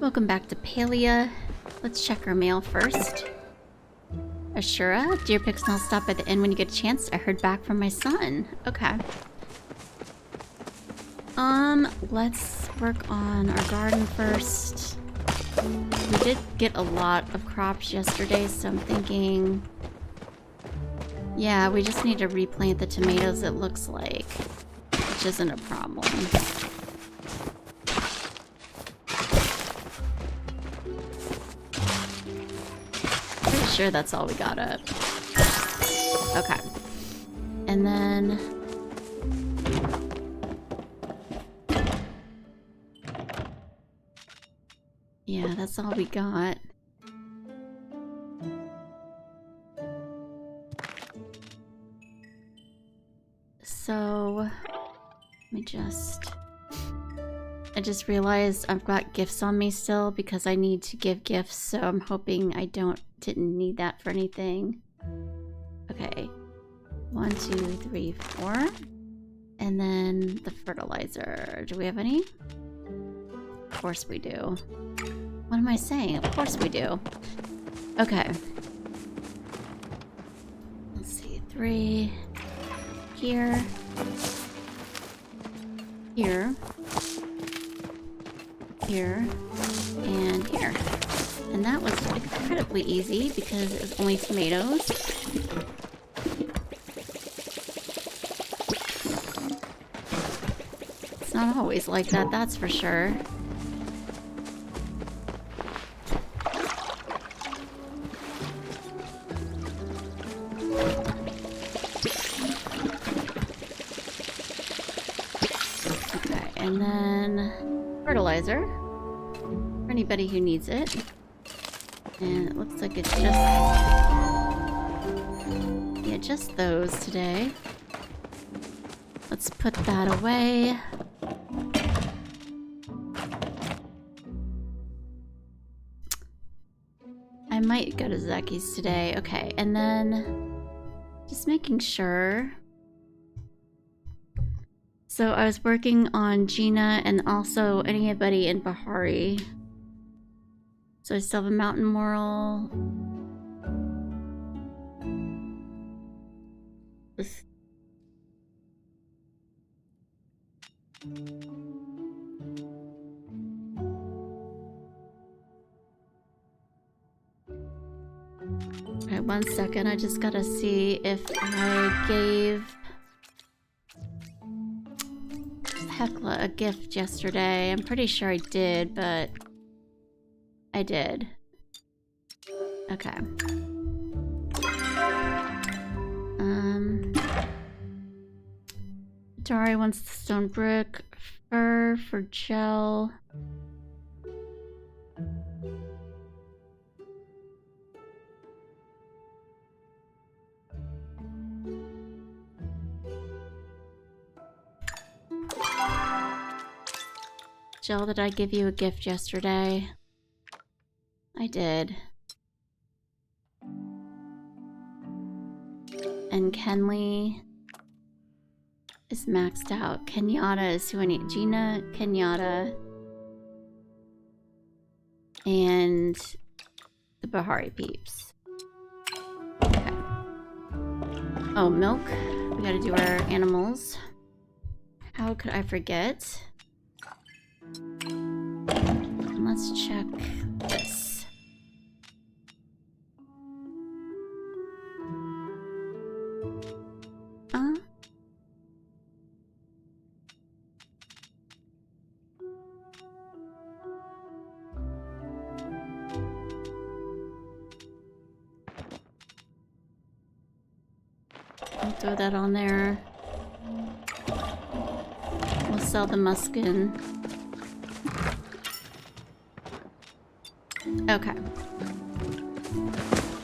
Welcome back to Palia. Let's check our mail first. Ashura, dear Pixnell, stop by the inn when you get a chance. I heard back from my son. Okay. Let's work on our garden first. We did get a lot of crops yesterday, so I'm thinking... yeah, we just need to replant the tomatoes, it looks like. Which isn't a problem. Pretty sure that's all we got up. Okay. And then... yeah, that's all we got. So... let me just... I just realized I've got gifts on me still because I need to give gifts, so I'm hoping I didn't need that for anything. Okay. 1, 2, 3, 4. And then the fertilizer. Do we have any? Of course we do. What am I saying? Of course we do. Okay. Let's see. 3. Here. Here. Here. And here. And that was incredibly easy because it was only tomatoes. It's not always like that, that's for sure. Okay, and then fertilizer for anybody who needs it. And it looks like it's just... yeah, just those today. Let's put that away. I might go to Zaki's today. Okay, and then just making sure. So I was working on Gina and also anybody in Bahari. So I still have a mountain moral. Alright, 1 second. I just gotta see if I gave Hecla a gift yesterday. I'm pretty sure I did, but I did. Okay. Dari wants the stone brick. Fur for gel. Jill, did I give you a gift yesterday? I did. And Kenley is maxed out. Kenyatta is who I need. Gina, Kenyatta, and the Bahari peeps. Okay. Oh, milk. We gotta do our animals. How could I forget? Let's check this. I'll throw that on there. We'll sell the muskin. Okay.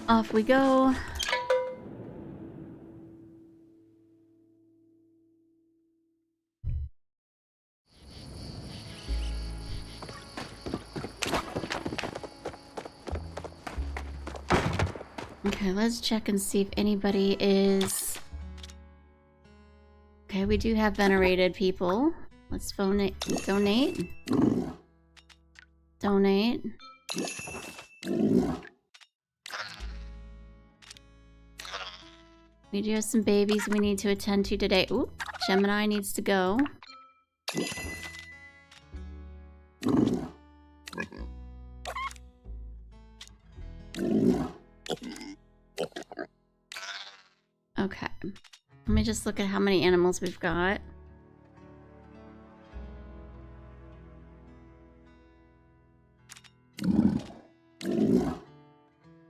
Off we go. Okay, let's check and see if anybody is... okay, we do have venerated people. Let's donate. Donate. donate. We do have some babies we need to attend to today. Ooh, Gemini needs to go. Okay. Let me just look at how many animals we've got.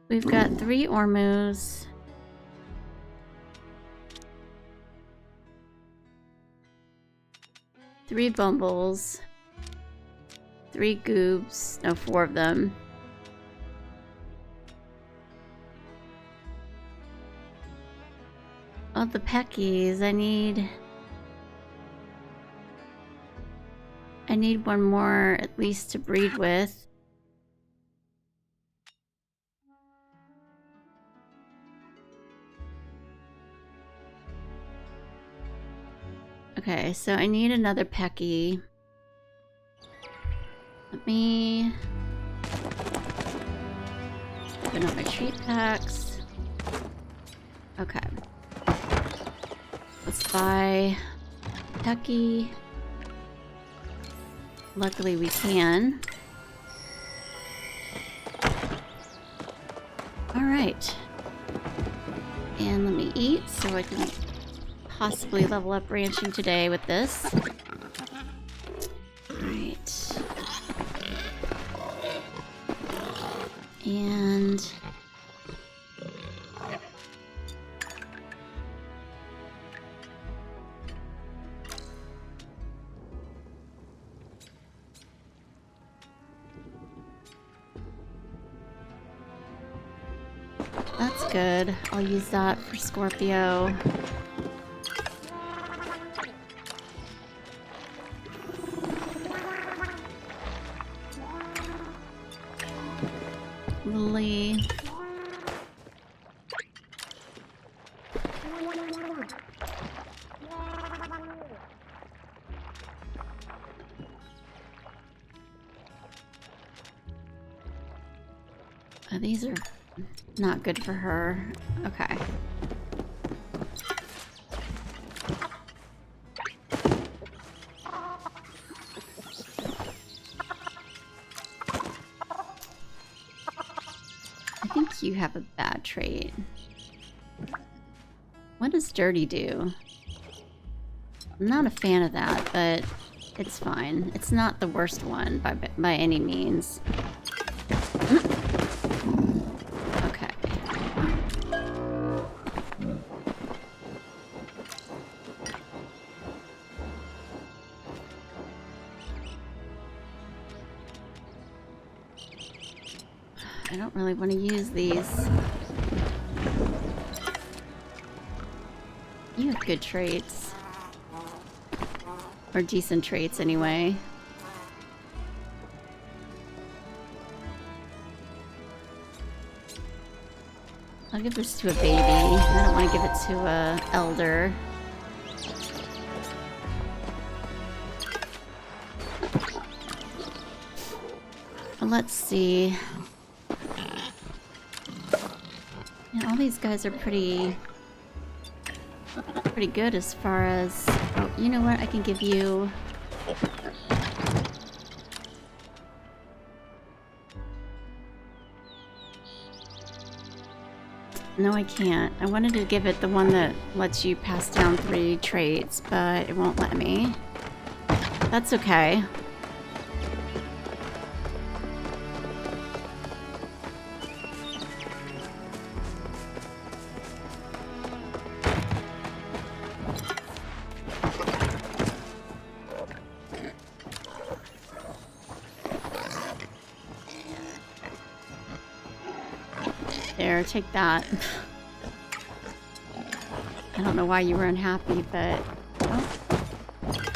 We've got 3 Ormus. 3 Bumbles. 3 Goobs. No, 4 of them. Oh, the Peckies. I need one more at least to breed with. Okay, so I need another Pecky. Let me open up my treat packs. Okay. Let's buy Pecky. Luckily we can. Alright. And let me eat so I can possibly level up ranching today with this. Alright. And that's good. I'll use that for Scorpio. Lily. Oh, these are not good for her. Okay. I think you have a bad trait. What does Dirty do? I'm not a fan of that, but it's fine. It's not the worst one by any means. Okay. I don't really want to use these. You have good traits. Or decent traits, anyway. I'll give this to a baby. I don't want to give it to a elder. Well, let's see. Yeah, all these guys are pretty good as far as... Oh, you know what? I can give you... No, I can't. I wanted to give it the one that lets you pass down 3 traits, but it won't let me. That's okay. There, take that. I don't know why you were unhappy, but... Oh.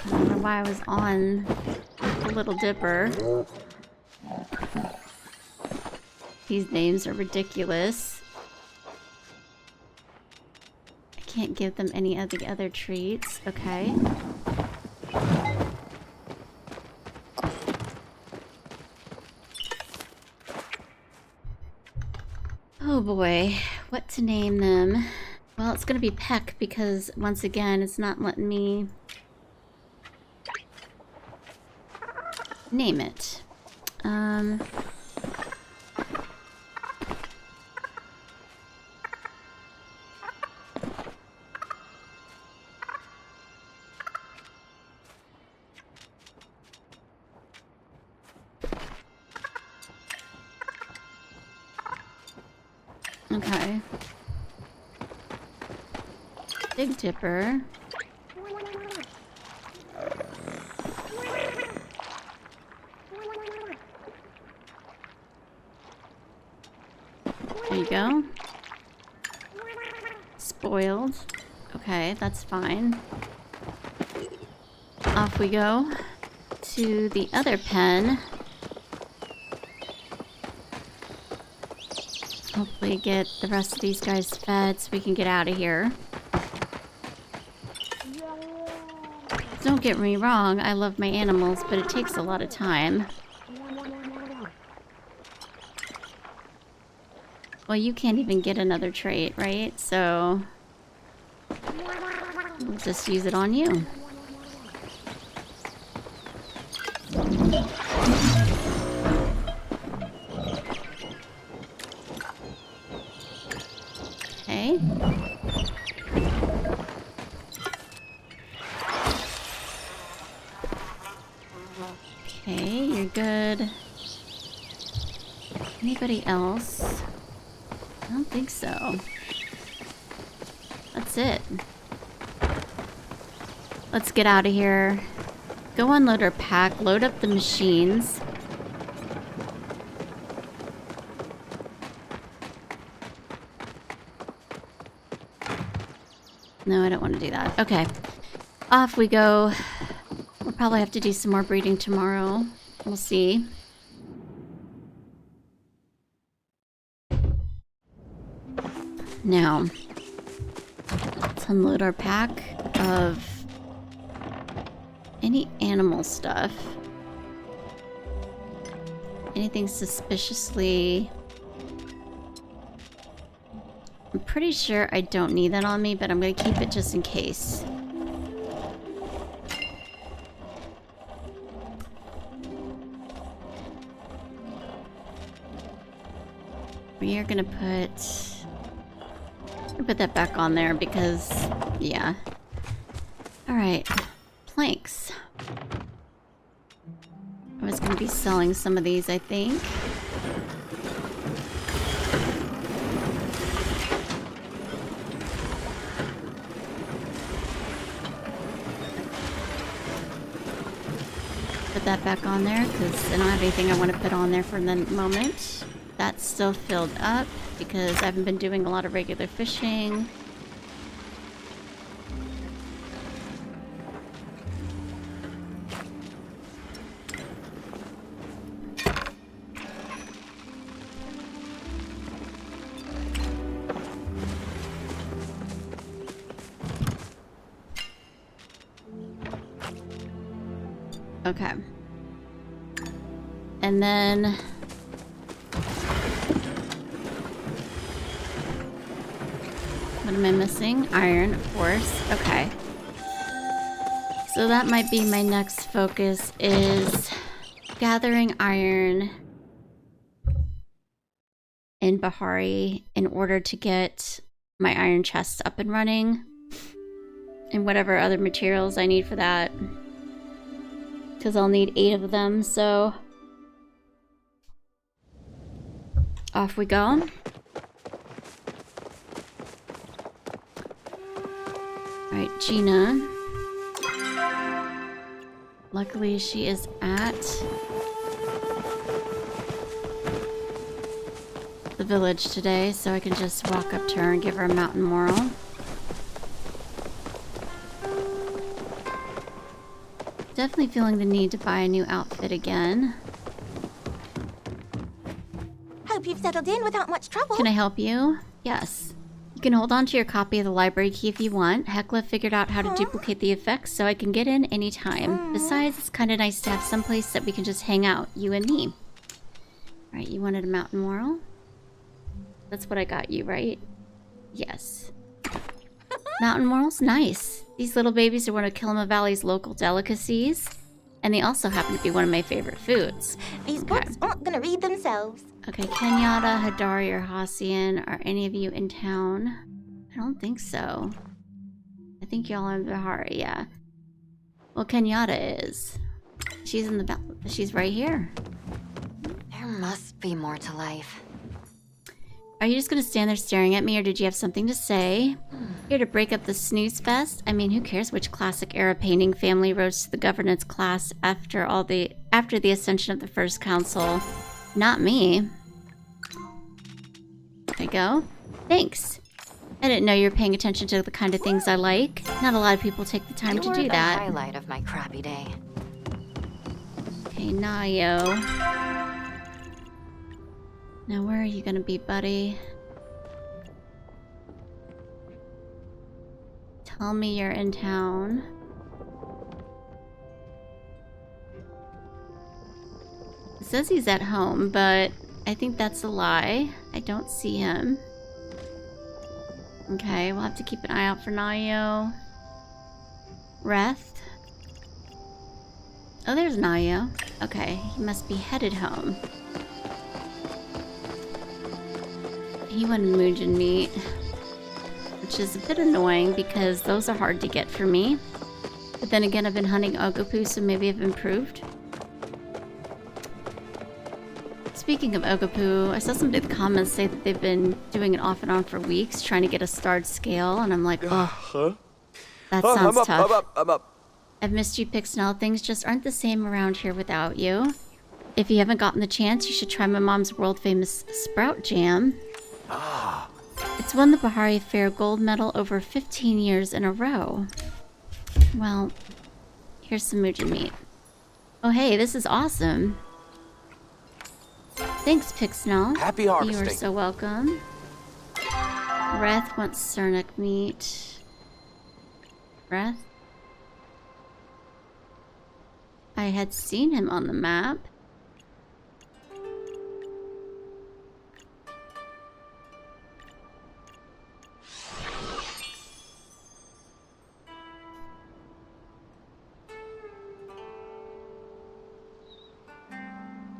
I don't know why I was on the Little Dipper. These names are ridiculous. I can't give them any of the other treats. Okay. Oh boy, what to name them? Well, it's gonna be Peck because, once again, it's not letting me name it. Okay. Big Dipper. There you go. Spoiled. Okay, that's fine. Off we go to the other pen. Hopefully get the rest of these guys fed so we can get out of here. Don't get me wrong, I love my animals, but it takes a lot of time. Well, you can't even get another trait, right? So we'll just use it on you. Okay. Okay, you're good. Anybody else? I don't think so. That's it. Let's get out of here. Go unload our pack, load up the machines. No, I don't want to do that. Okay. Off we go. We'll probably have to do some more breeding tomorrow. We'll see. Now, let's unload our pack of any animal stuff. Anything suspiciously... I'm pretty sure I don't need that on me, but I'm gonna keep it just in case. We are gonna put that back on there because, yeah. Alright, planks. I was gonna be selling some of these, I think. Put that back on there because I don't have anything I want to put on there for the moment. That's still filled up because I haven't been doing a lot of regular fishing. Okay. And then... what am I missing? Iron, of course. Okay. So that might be my next focus, is gathering iron in Bahari in order to get my iron chest up and running. And whatever other materials I need for that. Because I'll need 8 of them, so... off we go. Alright, Gina. Luckily, she is at the village today, so I can just walk up to her and give her a mountain moral. Definitely feeling the need to buy a new outfit again. Hope you've settled in without much trouble. Can I help you? Yes. You can hold on to your copy of the library key if you want. Hecla figured out how to duplicate the effects so I can get in anytime. Besides, it's kind of nice to have someplace that we can just hang out, you and me. Alright, you wanted a mountain moral? That's what I got you, right? Yes. Mountain morels? Nice. These little babies are one of Kilima Valley's local delicacies. And they also happen to be one of my favorite foods. These books aren't gonna read themselves. Okay, Kenyatta, Hadari, or Hassian, are any of you in town? I don't think so. I think y'all are in Bahari, yeah. Well, Kenyatta is. She's in the she's right here. There must be more to life. Are you just gonna stand there staring at me, or did you have something to say? Here to break up the snooze fest? I mean, who cares which classic era painting family rose to the governance class after the ascension of the first council? Not me. There you go. Thanks. I didn't know you were paying attention to the kind of things I like. Not a lot of people take the time to do that. The highlight of my crappy day. Okay, Nayo. Now where are you gonna be, buddy? Tell me you're in town. It says he's at home, but I think that's a lie. I don't see him. Okay, we'll have to keep an eye out for Nayo. Reth. Oh, there's Nayo. Okay, he must be headed home. He wanted Muujin meat, which is a bit annoying because those are hard to get for me. But then again, I've been hunting Ogopu, so maybe I've improved. Speaking of Ogopu, I saw somebody in the comments say that they've been doing it off and on for weeks, trying to get a starred scale, and I'm like, oh, that sounds tough. I've missed you, Pixnelle. Things just aren't the same around here without you. If you haven't gotten the chance, you should try my mom's world-famous sprout jam. It's won the Bahari Fair gold medal over 15 years in a row. Well, here's some Muujin meat. Oh hey, this is awesome. Thanks, Pixnelle. Happy harvesting. You are so welcome. Reth wants Cernic meat. Reth? I had seen him on the map.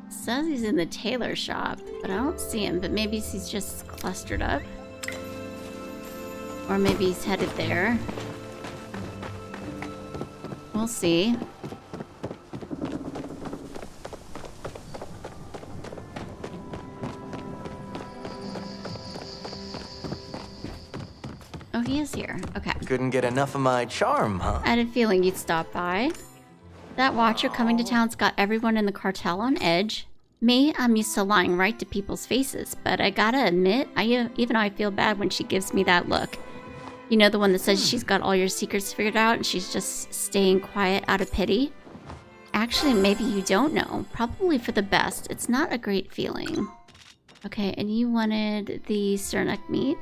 Says he's in the tailor shop, but I don't see him. But maybe he's just clustered up. Or maybe he's headed there. We'll see. Oh, he is here. Okay. Couldn't get enough of my charm, huh? I had a feeling you'd stop by. That watcher coming to town's got everyone in the cartel on edge. Me, I'm used to lying right to people's faces, but I gotta admit, even I feel bad when she gives me that look. You know, the one that says she's got all your secrets figured out and she's just staying quiet out of pity? Actually, maybe you don't know. Probably for the best. It's not a great feeling. Okay, and you wanted the Cernic meat?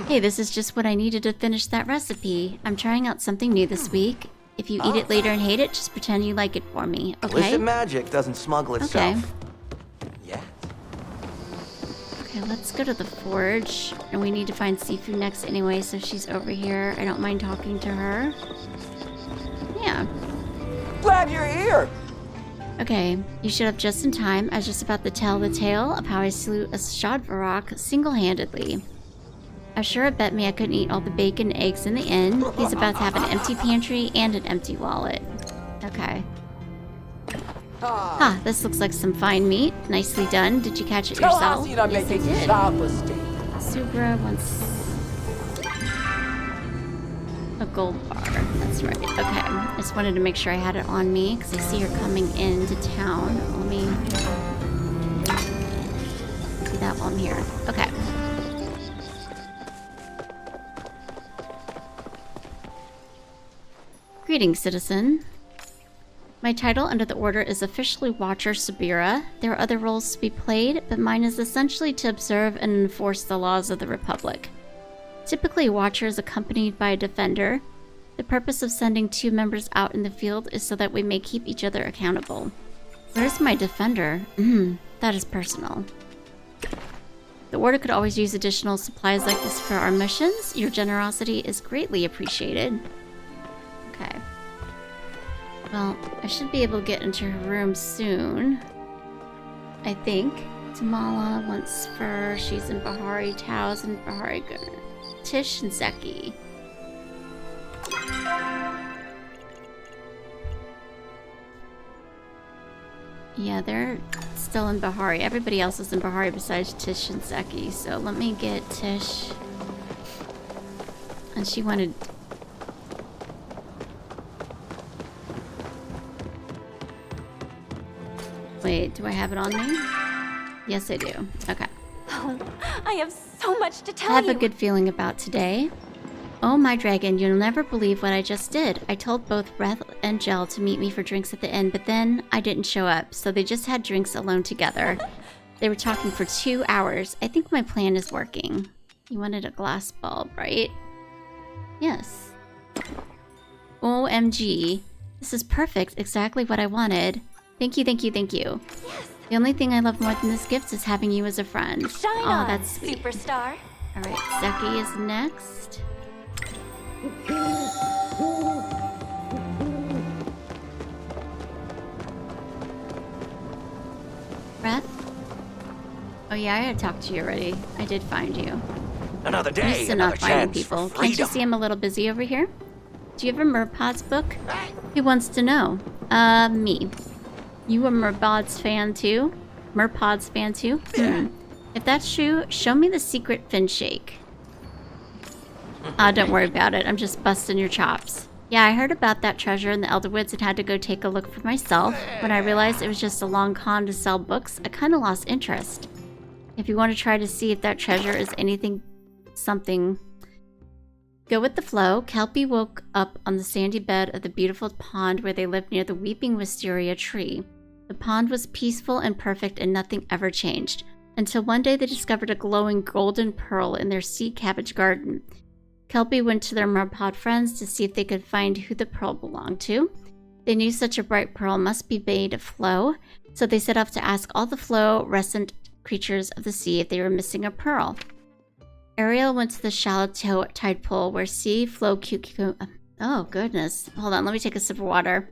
Hey, this is just what I needed to finish that recipe. I'm trying out something new this week. If you eat it later and hate it, just pretend you like it for me, okay? Illicit magic doesn't smuggle itself. Okay. Yeah. Okay, let's go to the forge. And we need to find Sifu next anyway, so she's over here. I don't mind talking to her. Yeah. Glad you're here! Okay, you showed up just in time. I was just about to tell the tale of how I slew a Shadvarok single-handedly. I sure bet me I couldn't eat all the bacon and eggs in the inn. He's about to have an empty pantry and an empty wallet. Okay. Ah, this looks like some fine meat. Nicely done. Did you catch it yourself? Yes, I did. Subra wants a gold bar. That's right. Okay. I just wanted to make sure I had it on me because I see her coming into town. Let me do that while I'm here. Okay. Greetings, citizen. My title under the order is officially Watcher Sabira. There are other roles to be played, but mine is essentially to observe and enforce the laws of the Republic. Typically, a Watcher is accompanied by a Defender. The purpose of sending 2 members out in the field is so that we may keep each other accountable. Where's my Defender? That is personal. The Order could always use additional supplies like this for our missions. Your generosity is greatly appreciated. Okay. Well, I should be able to get into her room soon. I think. Tamala wants fur. She's in Bahari. Tao's in Bahari. Tish and Zeki. Yeah, they're still in Bahari. Everybody else is in Bahari besides Tish and Zeki. So let me get Tish. And she wanted... Wait, do I have it on me? Yes, I do. Okay. Oh, I have so much to tell you. I have a good feeling about today. Oh, my dragon, you'll never believe what I just did. I told both Reth and Jel to meet me for drinks at the inn, but then I didn't show up, so they just had drinks alone together. They were talking for 2 hours. I think my plan is working. You wanted a glass bulb, right? Yes. OMG. This is perfect. Exactly what I wanted. Thank you, thank you, thank you. Yes. The only thing I love more than this gift is having you as a friend. Shine oh, on, that's sweet. Superstar. Alright, Zeki is next. Breath? Oh yeah, I had talked to you already. I did find you. Another I'm day, used to another not finding chance people. for Can't you freedom. see I'm a little busy over here? Do you have a Merpods book? Who wants to know? Me. You a Merpods fan too? Merpods fan too? If that's true, show me the secret fin shake. Don't worry about it. I'm just busting your chops. Yeah, I heard about that treasure in the Elderwoods and had to go take a look for myself. When I realized it was just a long con to sell books, I kind of lost interest. If you want to try to see if that treasure is anything, something, go with the flow. Kelpie woke up on the sandy bed of the beautiful pond where they lived near the weeping wisteria tree. The pond was peaceful and perfect and nothing ever changed. Until one day they discovered a glowing golden pearl in their sea cabbage garden. Kelpie went to their merpod friends to see if they could find who the pearl belonged to. They knew such a bright pearl must be made of flow, so they set off to ask all the fluorescent creatures of the sea if they were missing a pearl. Ariel went to the shallow tide pool where sea flow cucumber... Oh, goodness. Hold on, let me take a sip of water.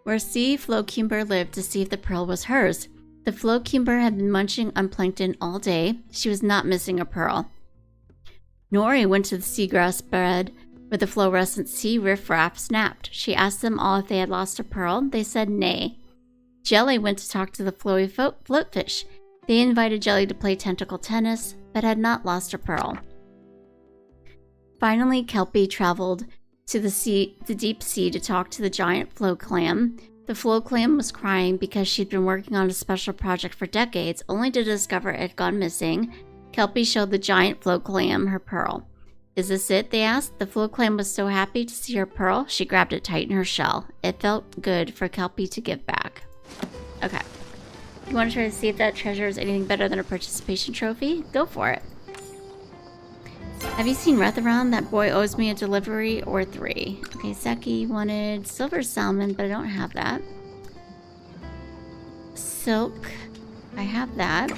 Where sea flowcumber lived to see if the pearl was hers. The flowcumber had been munching on plankton all day. She was not missing a pearl. Nori went to the seagrass bed where the fluorescent sea riffraff snapped. She asked them all if they had lost a pearl. They said nay. Jelly went to talk to the flowy floatfish. They invited Jelly to play tentacle tennis, but had not lost a pearl. Finally, Kelpie traveled to the deep sea to talk to the giant flow clam. The flow clam was crying because she'd been working on a special project for decades, only to discover it had gone missing. Kelpie showed the giant flow clam her pearl. Is this it? They asked. The flow clam was so happy to see her pearl, she grabbed it tight in her shell. It felt good for Kelpie to give back. Okay. You want to try to see if that treasure is anything better than a participation trophy? Go for it. Have you seen Reth around? That boy owes me a delivery or 3. Okay, Zeki wanted silver salmon, but I don't have that. Silk. I have that.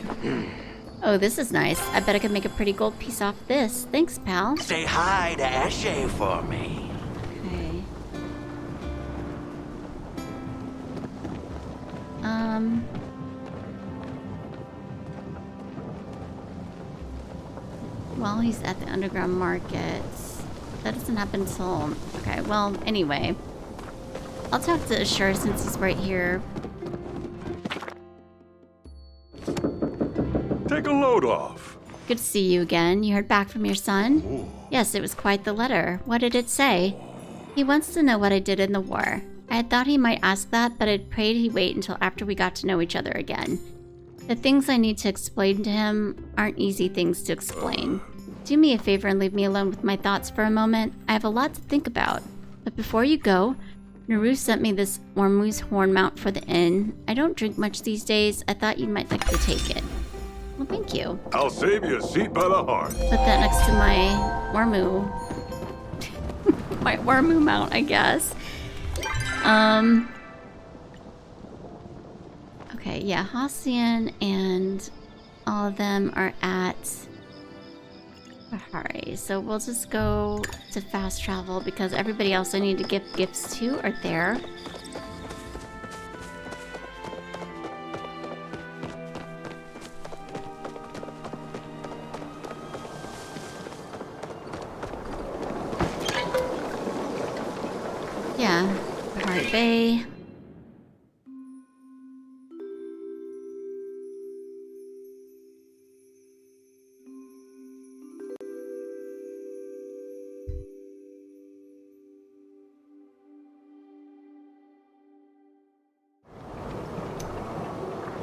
Oh, this is nice. I bet I could make a pretty gold piece off this. Thanks, pal. Say hi to Ashe for me. Okay. Well, he's at the underground market. That doesn't happen until... Okay, well, anyway. I'll talk to Ashur since he's right here. Take a load off. Good to see you again. You heard back from your son? Ooh. Yes, it was quite the letter. What did it say? He wants to know what I did in the war. I had thought he might ask that, but I'd prayed he'd wait until after we got to know each other again. The things I need to explain to him aren't easy things to explain. Do me a favor and leave me alone with my thoughts for a moment. I have a lot to think about. But before you go, Naru sent me this Ormuz horn mount for the inn. I don't drink much these days. I thought you might like to take it. Well, thank you. I'll save you a seat by the hearth. Put that next to my Ormu. My Ormu mount, I guess. Okay, yeah, Halcyon and all of them are at Bahari. So we'll just go to fast travel because everybody else I need to give gifts to are there. Yeah, Bahari Bay.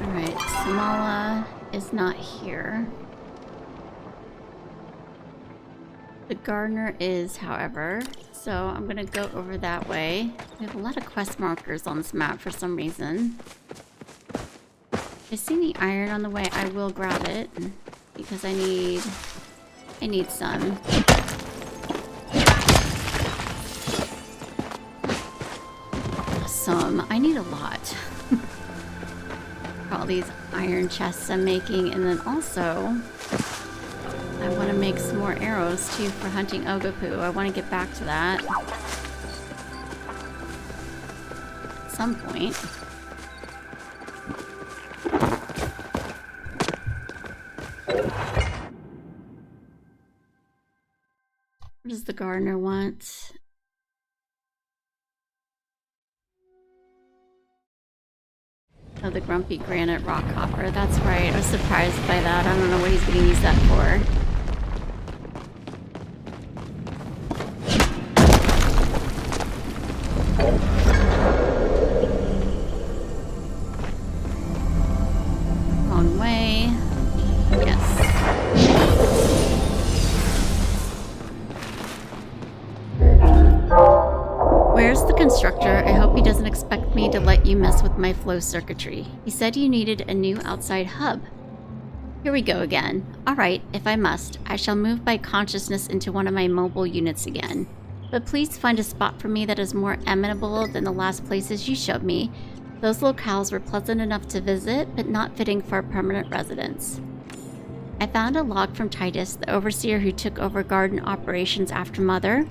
Alright, Samala is not here. The gardener is, however, so I'm gonna go over that way. We have a lot of quest markers on this map for some reason. If I see the iron on the way, I will grab it because I need some. I need a lot. All these iron chests I'm making, and then also I want to make some more arrows too for hunting Ogopu. I want to get back to that at some point. What does the gardener want? Oh, the grumpy granite rock hopper. That's right. I was surprised by that. I don't know what he's going to use that for. Wrong way. Yes. Where's the constructor? I hope he doesn't expect me to let you mess with my flow circuitry. He said you needed a new outside hub. Here we go again. Alright, if I must, I shall move by consciousness into one of my mobile units again. But please find a spot for me that is more amenable than the last places you showed me. Those locales were pleasant enough to visit, but not fitting for a permanent residence. I found a log from Titus, the overseer who took over garden operations after Mother.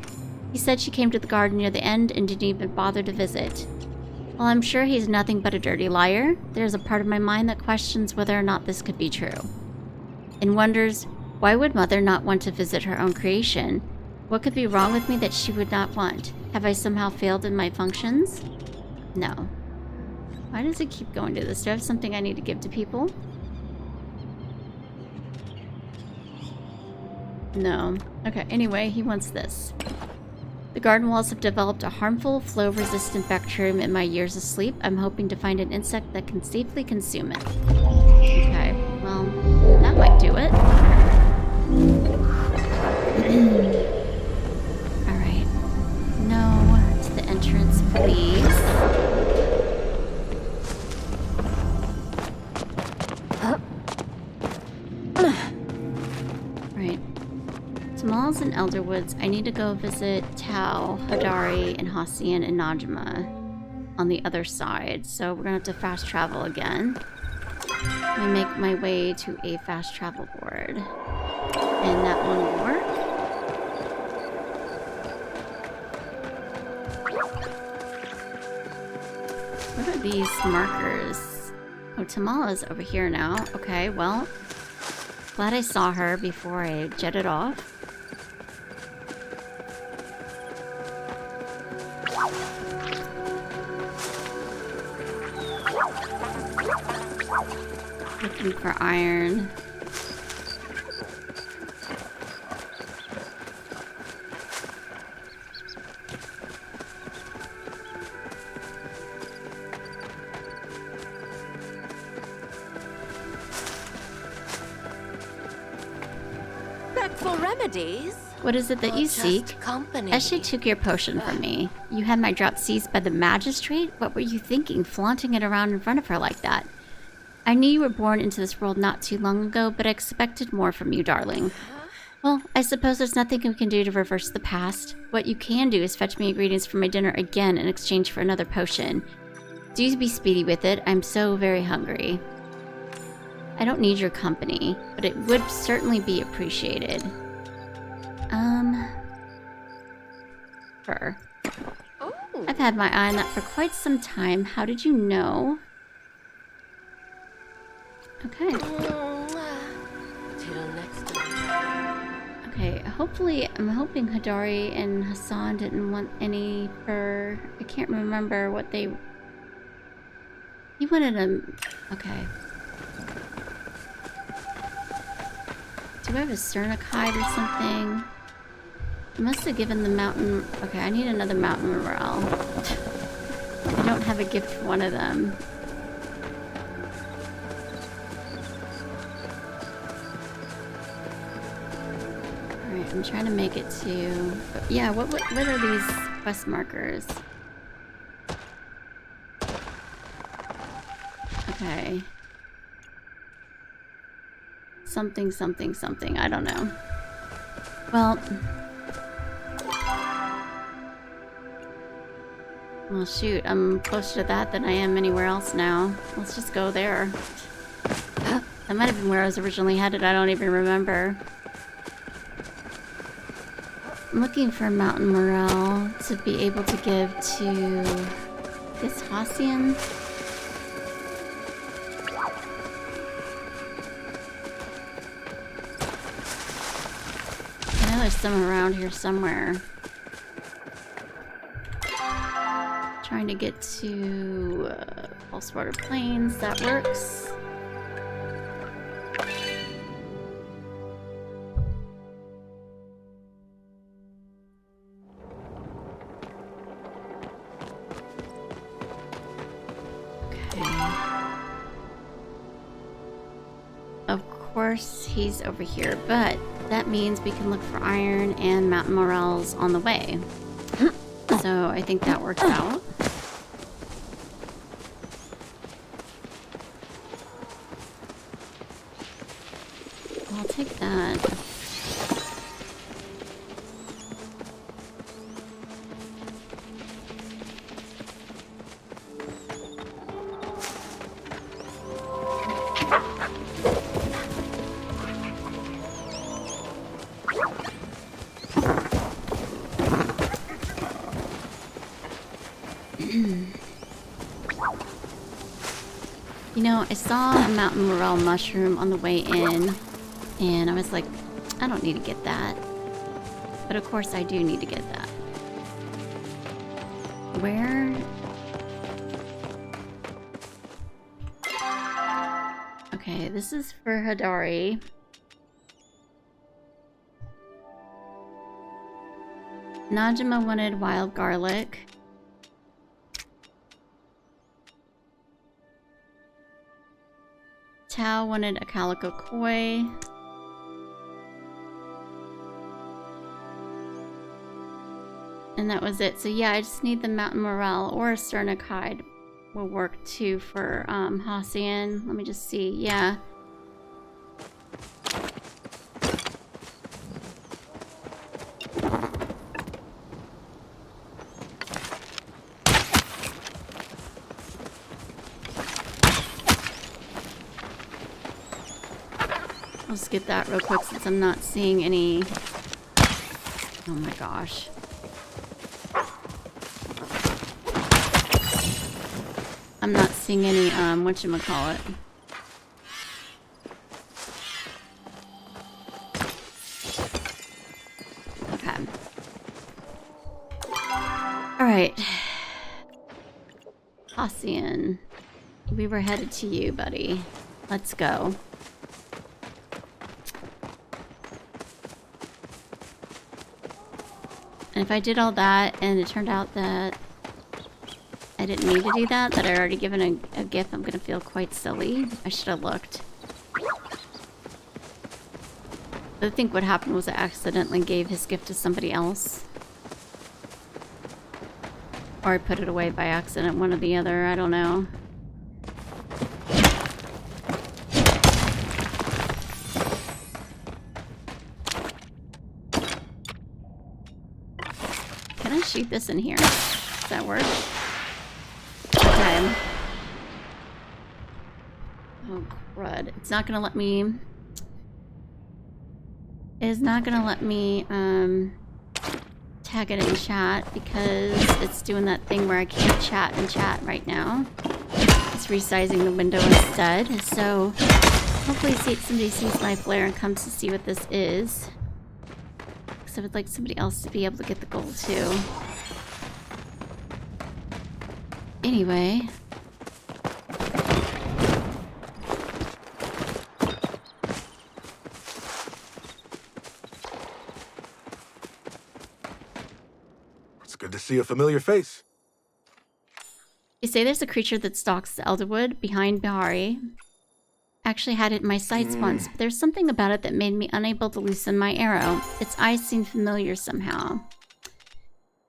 He said she came to the garden near the end and didn't even bother to visit. While I'm sure he's nothing but a dirty liar, there's a part of my mind that questions whether or not this could be true. And wonders, why would Mother not want to visit her own creation? What could be wrong with me that she would not want? Have I somehow failed in my functions? No. Why does it keep going to this? Do I have something I need to give to people? No. Okay, anyway, he wants this. The garden walls have developed a harmful, flow-resistant bacterium in my years of sleep. I'm hoping to find an insect that can safely consume it. Okay, well, that might do it. Alright. No to the entrance, please. Right. Tamals and Elderwoods, I need to go visit Tao, Hadari, and Halcyon and Najima on the other side. So we're gonna have to fast travel again. Let me make my way to a fast travel board. And that one will work. What are these markers? Oh, Tamala's over here now. Okay, well, glad I saw her before I jetted off. Looking for iron. Respectful remedies? What is it that you seek? Company. Eshe took your potion from me. You had my drop seized by the magistrate? What were you thinking, flaunting it around in front of her like that? I knew you were born into this world not too long ago, but I expected more from you, darling. Well, I suppose there's nothing we can do to reverse the past. What you can do is fetch me ingredients for my dinner again in exchange for another potion. Do be speedy with it. I'm so very hungry. I don't need your company, but it would certainly be appreciated. Fur. Oh. I've had my eye on that for quite some time. How did you know? Okay. Till next time. Okay, hopefully, I'm hoping Hadari and Hassan didn't want any fur. I can't remember what they... He wanted a... Okay. Do I have a sternocide or something? I must have given the mountain... Okay, I need another mountain morale. I don't have a gift for one of them. Alright, I'm trying to make it to... Yeah, what are these quest markers? Okay. Something, something, something. I don't know. Well... Well, shoot. I'm closer to that than I am anywhere else now. Let's just go there. That might have been where I was originally headed. I don't even remember. I'm looking for mountain morale to be able to give to this Hassian. I know there's some around here somewhere. Trying to get to Pulse Water Plains. That works. Of course, he's over here, but that means we can look for iron and mountain morels on the way. So I think that works out. I'll take that. You know, I saw a mountain morel mushroom on the way in, and I was like, I don't need to get that. But of course I do need to get that. Where? Okay, this is for Hadari. Najima wanted wild garlic. Tao wanted a calico koi. And that was it. So yeah, I just need the mountain morel or a sternocide will work too for Hassian. Let me just see. Yeah. Let's get that real quick since I'm not seeing any... Oh my gosh. I'm not seeing any, whatchamacallit. Okay. Alright. Hassian. We were headed to you, buddy. Let's go. And if I did all that and it turned out that I didn't need to do that, that I already given a gift, I'm gonna feel quite silly. I should have looked. I think what happened was I accidentally gave his gift to somebody else. Or I put it away by accident, one or the other, I don't know. Can I shoot this in here? Does that work? Okay. Oh, crud. It's not gonna let me... It's not gonna let me, tag it in chat because it's doing that thing where I can't chat in chat right now. It's resizing the window instead. So, hopefully somebody sees my flare and comes to see what this is. Because I would like somebody else to be able to get the gold too. Anyway. It's good to see a familiar face. You say there's a creature that stalks the Elderwood behind Bahari. Actually had it in my sights once, but there's something about it that made me unable to loosen my arrow. Its eyes seem familiar somehow.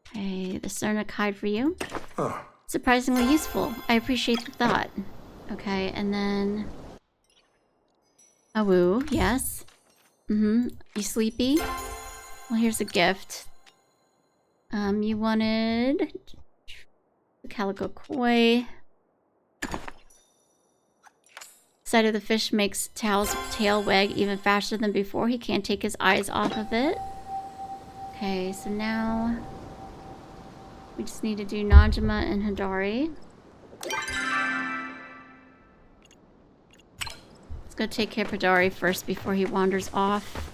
Okay, the Cernic hide for you. Huh. Surprisingly useful. I appreciate the thought. Okay, and then... Awoo, yes. You sleepy? Well, here's a gift. You wanted... the calico koi. Sight of the fish makes Tao's tail wag even faster than before. He can't take his eyes off of it. Okay, so now we just need to do Najima and Hidari. Let's go take care of Hidari first before he wanders off.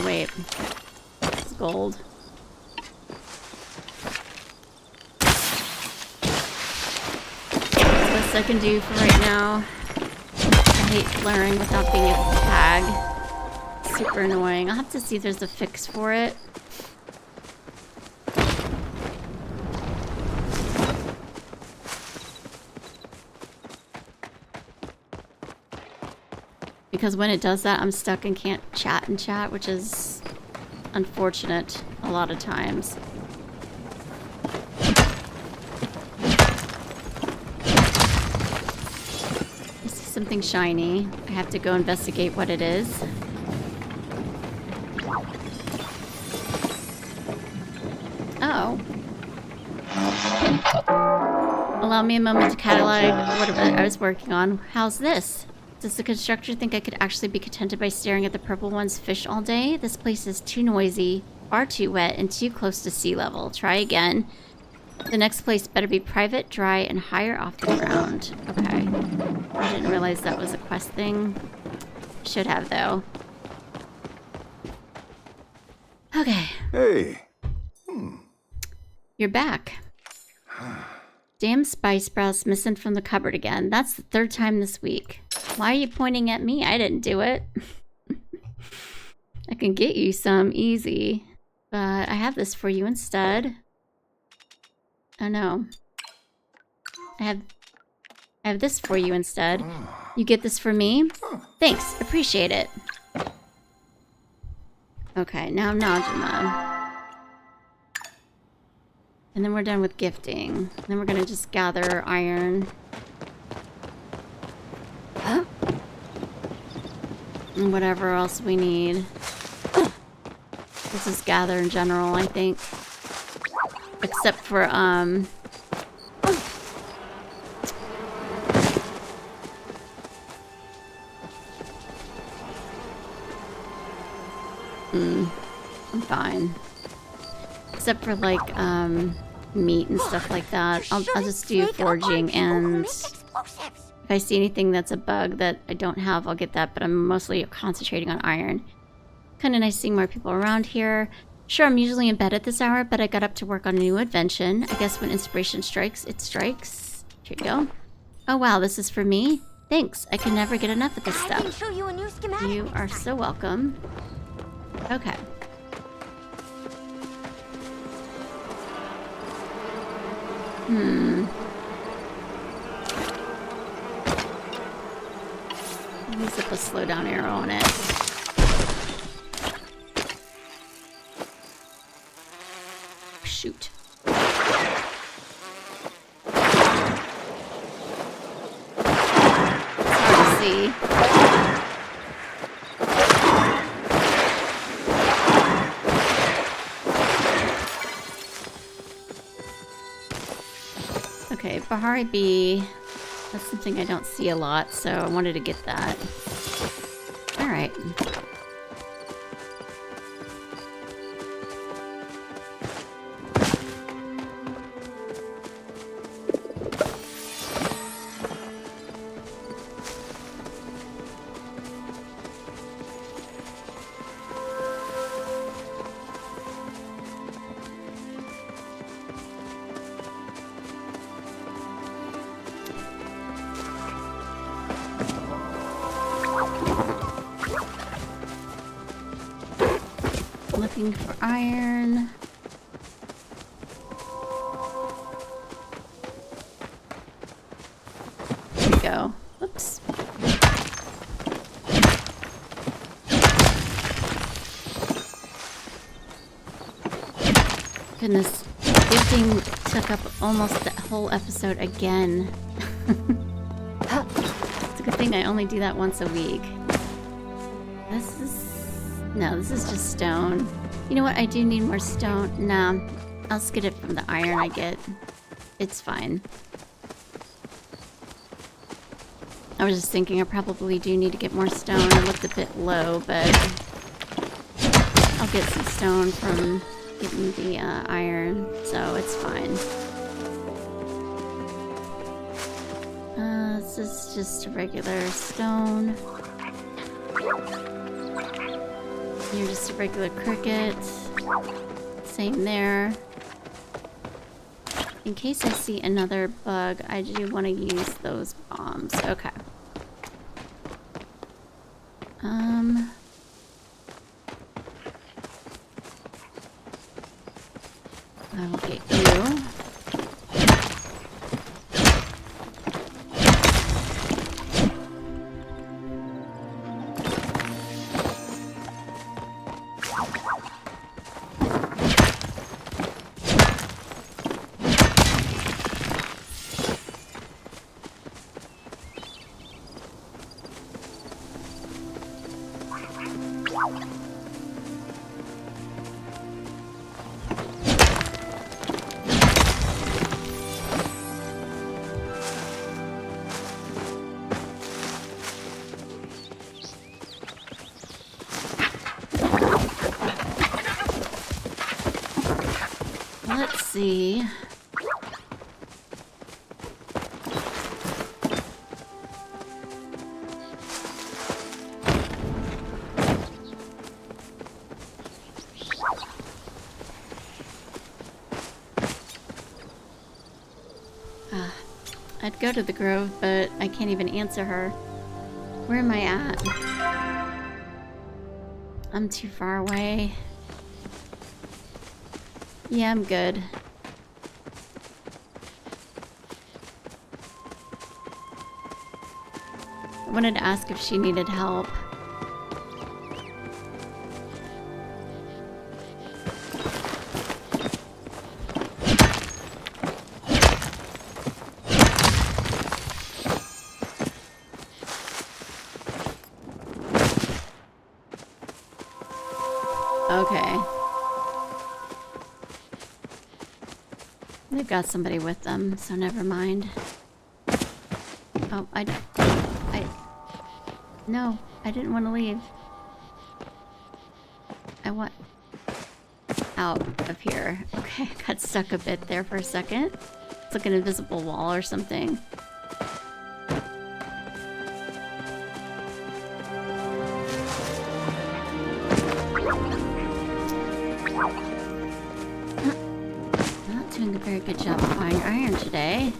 Wait. It's gold. That's the best I can do for right now. I hate flaring without being able to tag. Super annoying. I'll have to see if there's a fix for it. Because when it does that, I'm stuck and can't chat in chat, which is unfortunate a lot of times. I see something shiny. I have to go investigate what it is. Oh. Allow me a moment to catalog what I was working on. How's this? Does the constructor think I could actually be contented by staring at the purple one's fish all day? This place is too noisy, far too wet, and too close to sea level. Try again. The next place better be private, dry, and higher off the ground. Okay. I didn't realize that was a quest thing. Should have, though. Okay. Hey. You're back. Damn spice sprouts missing from the cupboard again. That's the third time this week. Why are you pointing at me? I didn't do it. I can get you some easy. But I have this for you instead. Oh no. I have this for you instead. You get this for me? Thanks, appreciate it. Okay, now Najima. And then we're done with gifting. Then we're gonna just gather iron. Huh? And whatever else we need. This is gather in general, I think. Except for, I'm fine. Except for, like, meat and stuff like that. I'll just do foraging, and if I see anything that's a bug that I don't have, I'll get that, but I'm mostly concentrating on iron. Kinda nice seeing more people around here. Sure, I'm usually in bed at this hour, but I got up to work on a new invention. I guess when inspiration strikes, it strikes. Here you go. Oh wow, this is for me? Thanks, I can never get enough of this stuff. I can show you a new schematic. You are so welcome. Okay. Let me zip a slow down arrow on it. Shoot. It's hard to see. Okay, Bahari bee. That's something I don't see a lot, so I wanted to get that. Alright. Looking for iron. There we go. Oops. Goodness, gifting took up almost that whole episode again. It's a good thing I only do that once a week. No, this is just stone. You know what? I do need more stone. Nah, I'll just get it from the iron I get. It's fine. I was just thinking I probably do need to get more stone. I looked a bit low, but I'll get some stone from getting the iron, so it's fine. This is just a regular stone. You're just a regular cricket. Same there. In case I see another bug, I do want to use those bombs. Okay. I will get you. Let's see. I'd go to the grove, but I can't even answer her. Where am I at? I'm too far away. Yeah, I'm good. I wanted to ask if she needed help. Okay. They've got somebody with them, so never mind. Oh, no, I didn't want to leave. I want out of here. Okay, I got stuck a bit there for a second. It's like an invisible wall or something. Not doing a very good job of finding iron today.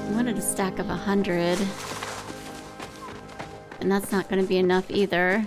I wanted a stack of 100. And that's not going to be enough either.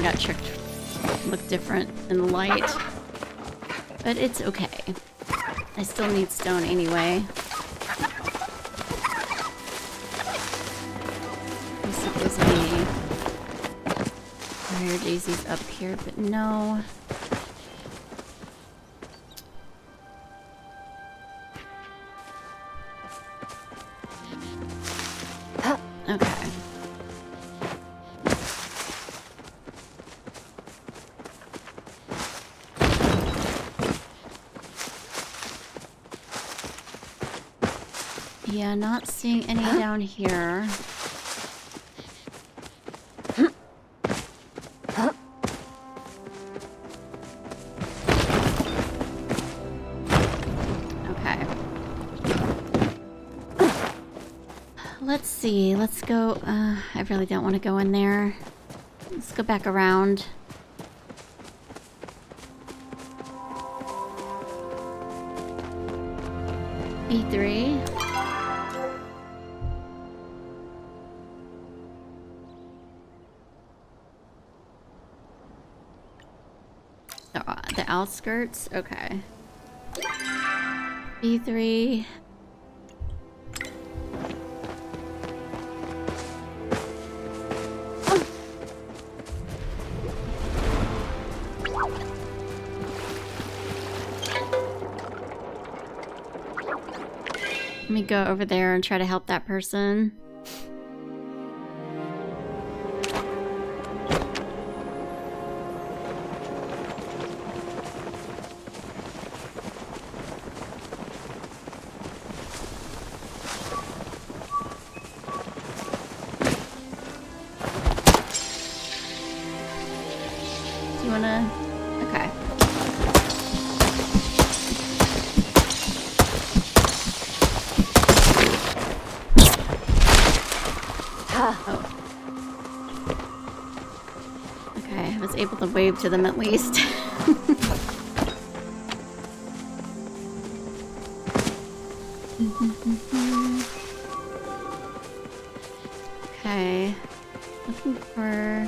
got tricked. Looked different in the light. But it's okay. I still need stone anyway. There's supposed to be fire daisies up here, but no. Okay. Yeah, not seeing any down here. Okay. Let's see. Let's go. I really don't want to go in there. Let's go back around. B3. The outskirts? Okay. B3. Let me go over there and try to help that person. Do you wanna? Okay. Oh. Okay, I was able to wave to them at least. Okay. Looking for...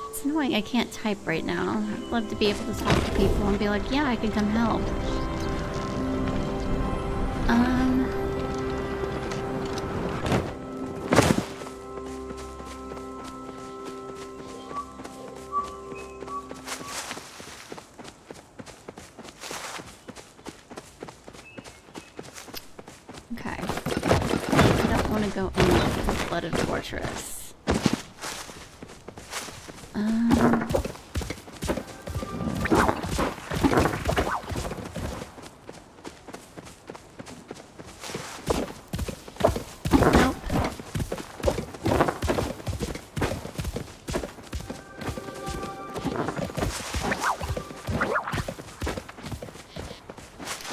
It's annoying I can't type right now. I'd love to be able to talk to people and be like, yeah, I can come help. Okay. I don't want to go in the flooded fortress. Nope.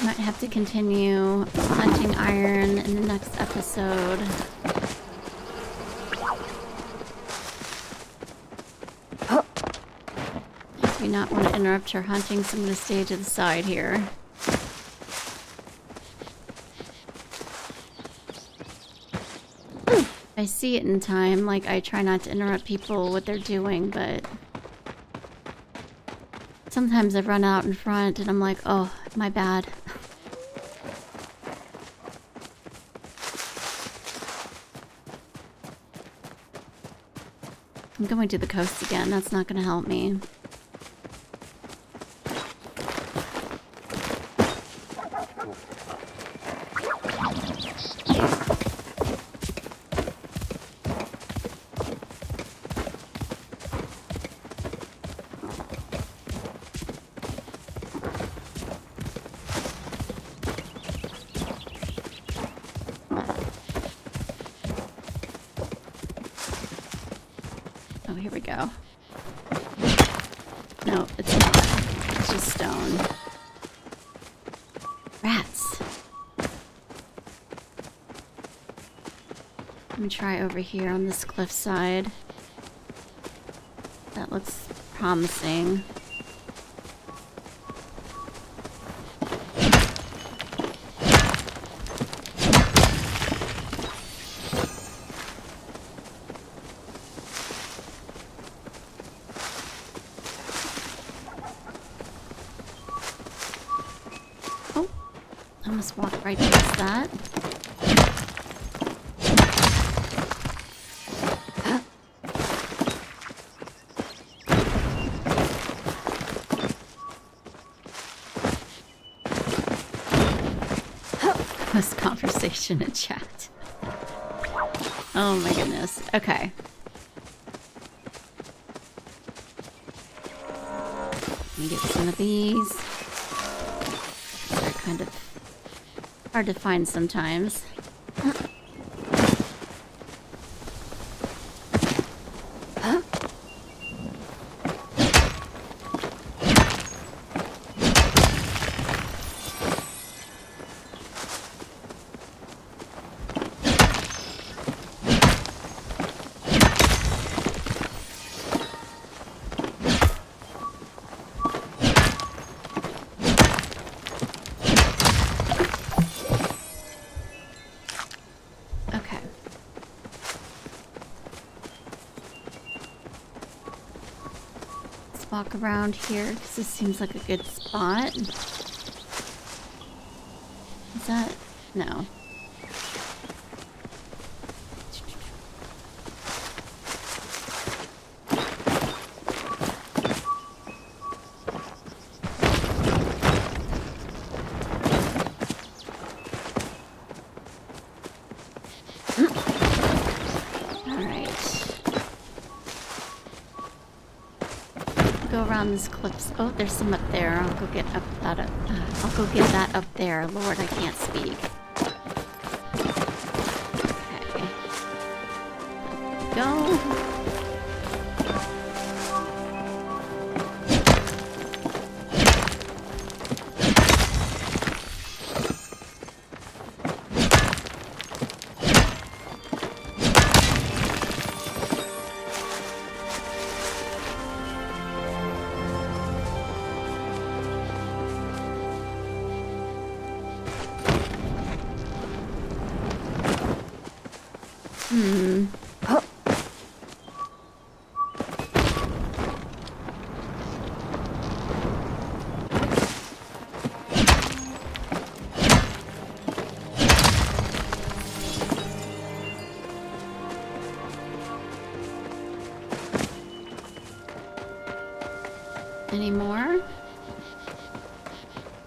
Might have to continue hunting iron in the next episode. I do not want to interrupt her hunting, so I'm going to stay to the side here. I see it in time, like I try not to interrupt people what they're doing, but sometimes I run out in front and I'm like, oh, my bad. I'm going to the coast again, that's not going to help me. Oh, here we go. No, it's not. It's just stone. Rats. Let me try over here on this cliffside. That looks promising. Almost walked right past that. This conversation in chat. Oh my goodness. Okay. Let me get some of these. They're kind of hard to find sometimes. Walk around here because this seems like a good spot. Is that? No. This clips. Oh, there's some up there. I'll go get up that up. I'll go get that up there. Lord, I can't speak. Okay. Go. Any more?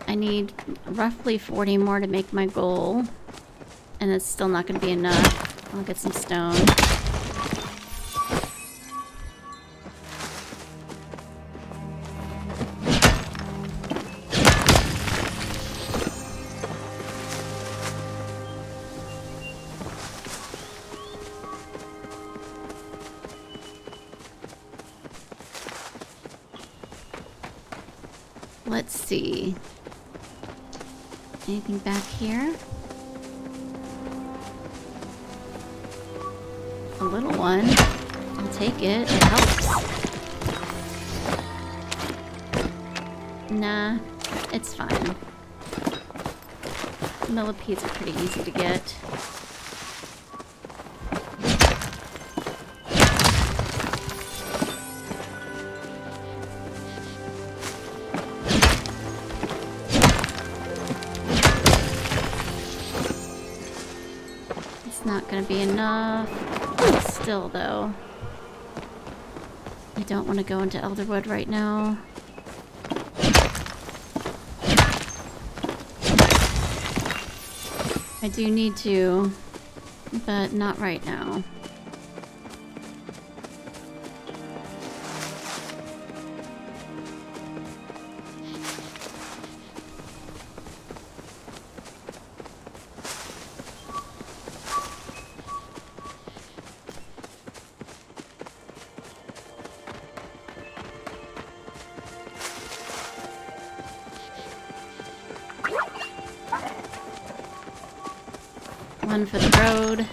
I need roughly 40 more to make my goal. And it's still not going to be enough. I'll get some stone. Let's see. Anything back here? A little one. I'll take it. It helps. Nah, it's fine. Millipedes are pretty easy to get. Not gonna be enough. Still, though, I don't want to go into Elderwood right now. I do need to, but not right now. One for the road.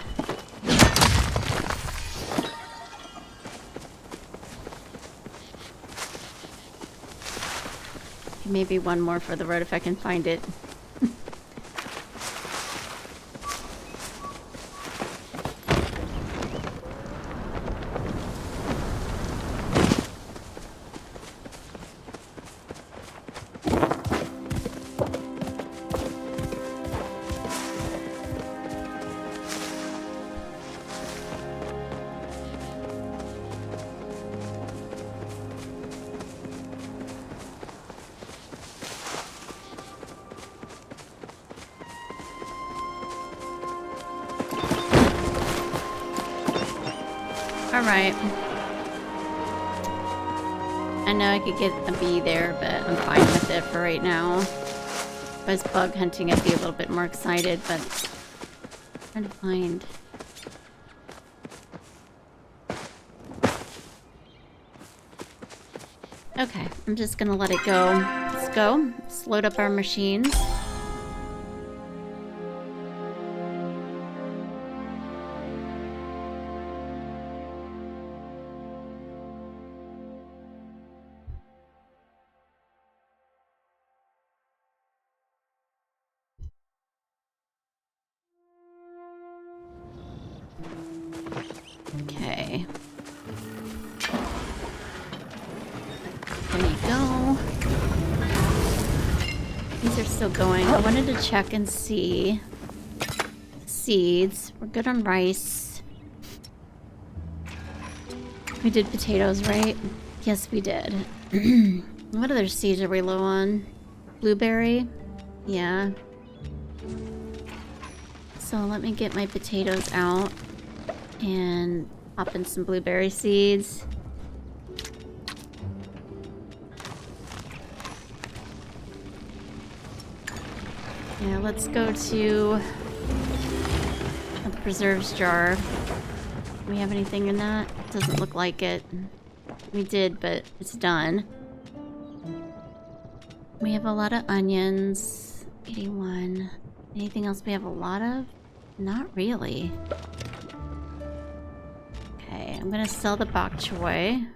Maybe one more for the road if I can find it. Alright. I know I could get a bee there, but I'm fine with it for right now. If I was bug hunting, I'd be a little bit more excited, but I'm trying to find... Okay, I'm just gonna let it go. Let's go. Let's load up our machines. Okay. There you go. These are still going. I wanted to check and see. Seeds. We're good on rice. We did potatoes, right? Yes, we did. What other seeds are we low on? Blueberry? Yeah. So let me get my potatoes out and pop in some blueberry seeds. Yeah, let's go to the preserves jar. Do we have anything in that? Doesn't look like it. We did, but it's done. We have a lot of onions. 81. Anything else we have a lot of? Not really. Okay, I'm gonna sell the bok choy.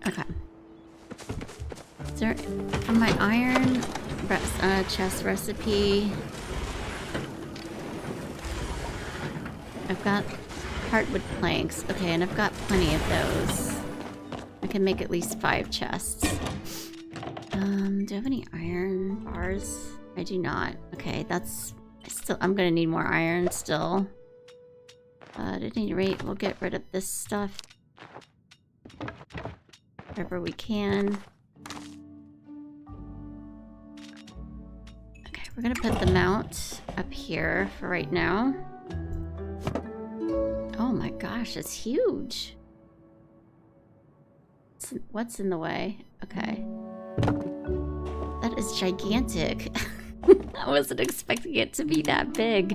Okay. Is there, from my iron chest recipe, I've got hardwood planks. Okay, and I've got plenty of those. I can make at least 5 chests. Do I have any iron bars? I do not. Okay, that's still, I'm gonna need more iron still. At any rate, we'll get rid of this stuff. Wherever we can. Okay, we're gonna put the mount up here for right now. Oh my gosh, it's huge. What's in the way? Okay. That is gigantic. I wasn't expecting it to be that big.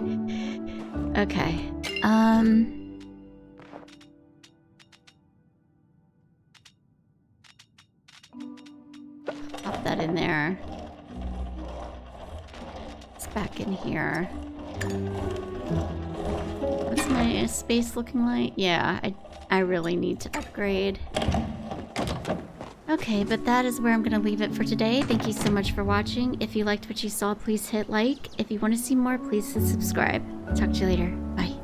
Okay. Pop that in there. It's back in here. What's my space looking like? Yeah, I really need to upgrade. Okay, but that is where I'm going to leave it for today. Thank you so much for watching. If you liked what you saw, please hit like. If you want to see more, please hit subscribe. Talk to you later. Bye.